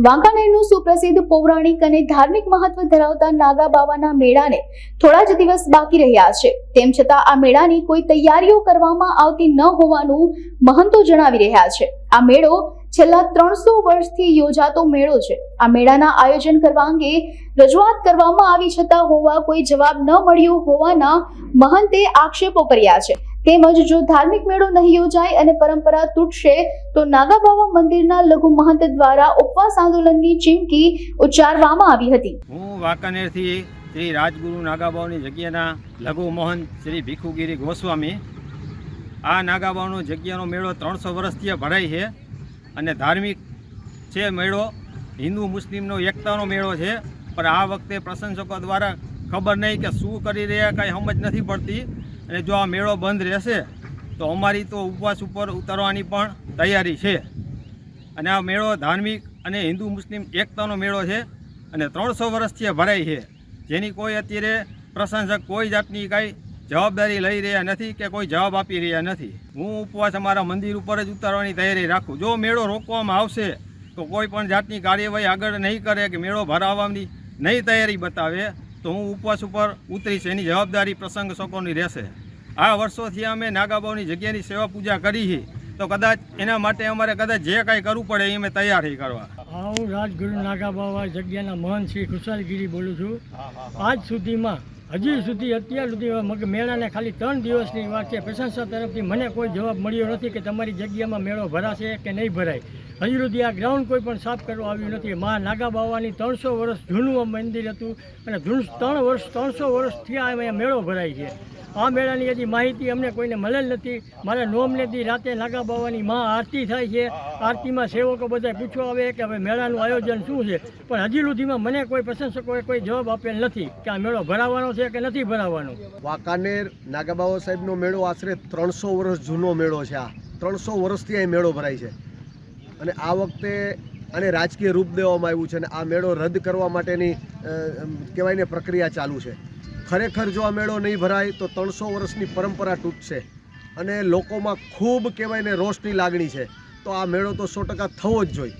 વાંકાનેરનું સુપ્રસિદ્ધ પૌરાણિક અને ધાર્મિક મહત્વ ધરાવતા નાગા બાવાના મેળાને થોડા જ દિવસ બાકી રહ્યા છે। તેમ છતાં આ મેળાની કોઈ તૈયારીઓ કરવામાં આવતી ન હોવાનું મહંતો જણાવી રહ્યા છે। આ મેળો છેલ્લા 300 વર્ષથી યોજાતો મેળો છે। આ મેળાના આયોજન કરવા અંગે રજૂઆત કરવામાં આવી છતાં હોવા કોઈ જવાબ ન મળ્યો હોવાના મહંતે આક્ષેપો કર્યા છે। તેમજ જો ધાર્મિક મેળો નહીં યોજાય અને પરંપરા તૂટશે તો નાગા બાવા મંદિરના લઘુ મહંત દ્વારા ઉપવાસ આંદોલનની ચીમકી ઉચ્ચારવામાં આવી હતી। હું વાંકાનેરથી શ્રી રાજગુરુ નાગા બાવાની જગ્યાના લઘુ મહંત શ્રી ભીખુગીરી ગોસ્વામી। આ નાગા બાવાનો જગ્યાનો મેળો 300 વર્ષથી ભરાય છે અને ધાર્મિક છે મેળો, હિન્દુ મુસ્લિમનો એકતાનો મેળો છે। પણ આ વખતે પ્રશંસકો દ્વારા ખબર નહીં કે શું કરી રહ્યા કાંઈ સમજ નથી પડતી અને જો આ મેળો બંધ રહેશે તો અમારી તો ઉપવાસ ઉપર ઉતરવાની પણ તૈયારી છે। અને આ મેળો ધાર્મિક અને હિન્દુ મુસ્લિમ એકતાનો મેળો છે અને 300 વર્ષથી ભરાય છે, જેની કોઈ અત્યારે પ્રશંસક કોઈ જાતની કાંઈ જવાબદારી લઈ રહ્યા નથી કે કોઈ જવાબ આપી રહ્યા નથી। હું ઉપવાસ અમારા મંદિર ઉપર જ ઉતારવાની તૈયારી રાખું। જો મેળો રોકવામાં આવશે તો કોઈ પણ જાતની કાર્યવાહી આગળ નહીં કરે કે મેળો ભરાવવાની નહીં તૈયારી બતાવે તો હું ઉપવાસ ઉપર ઉતરીશ, એની જવાબદારી પ્રશંસકોની રહેશે। આ વર્ષોથી અમે નાગા બાવાની જગ્યાની સેવા પૂજા કરી છે તો કદાચ એના માટે અમારે કદાચ જે કાંઈ કરવું પડે એ અમે તૈયાર થઈ કરવા। હું રાજગુરુ નાગા બાવા જગ્યાના મહંત શ્રી ખુશાલગીરી બોલું છું। આજ સુધીમાં હજી સુધી અત્યાર સુધી મેળાને ખાલી 3 દિવસની વાત છે। પ્રશંસા તરફથી મને કોઈ જવાબ મળ્યો નથી કે તમારી જગ્યામાં મેળો ભરાશે કે નહીં ભરાય। હજી સુધી આ ગ્રાઉન્ડ કોઈ પણ સાફ કરવા આવ્યું નથી। મા નાગા બાવાની 300 વર્ષ જૂનું મંદિર હતું અને 300 વર્ષથી આ મેળો ભરાય છે। આ મેળાની હજી માહિતી અમને કોઈને મળેલ નથી। મારા નોમનેથી રાતે નાગા બાવાની માં આરતી થાય છે, આરતીમાં સેવકો બધા પૂછવા આવે કે હવે મેળાનું આયોજન શું છે, પણ હજી સુધીમાં મને કોઈ પ્રશંસકોએ કોઈ જવાબ આપેલ નથી કે આ મેળો ભરાવાનો છે કે નથી ભરાવાનો। વાંકાનેર નાગા બાવા સાહેબનો મેળો આશરે 300 વર્ષ જૂનો મેળો છે। આ 300 વર્ષથી અહીં મેળો ભરાય છે અને આ વખતે આને રાજકીય રૂપ દેવામાં આવ્યું છે અને આ મેળો રદ કરવા માટેની કહેવાય ને પ્રક્રિયા ચાલુ છે। ખરેખર જો આ મેળો નહીં ભરાય તો 300 વર્ષની પરંપરા તૂટશે અને લોકોમાં ખૂબ કહેવાય ને રોષની લાગણી છે, તો આ મેળો તો 100% થવો જ જોઈએ।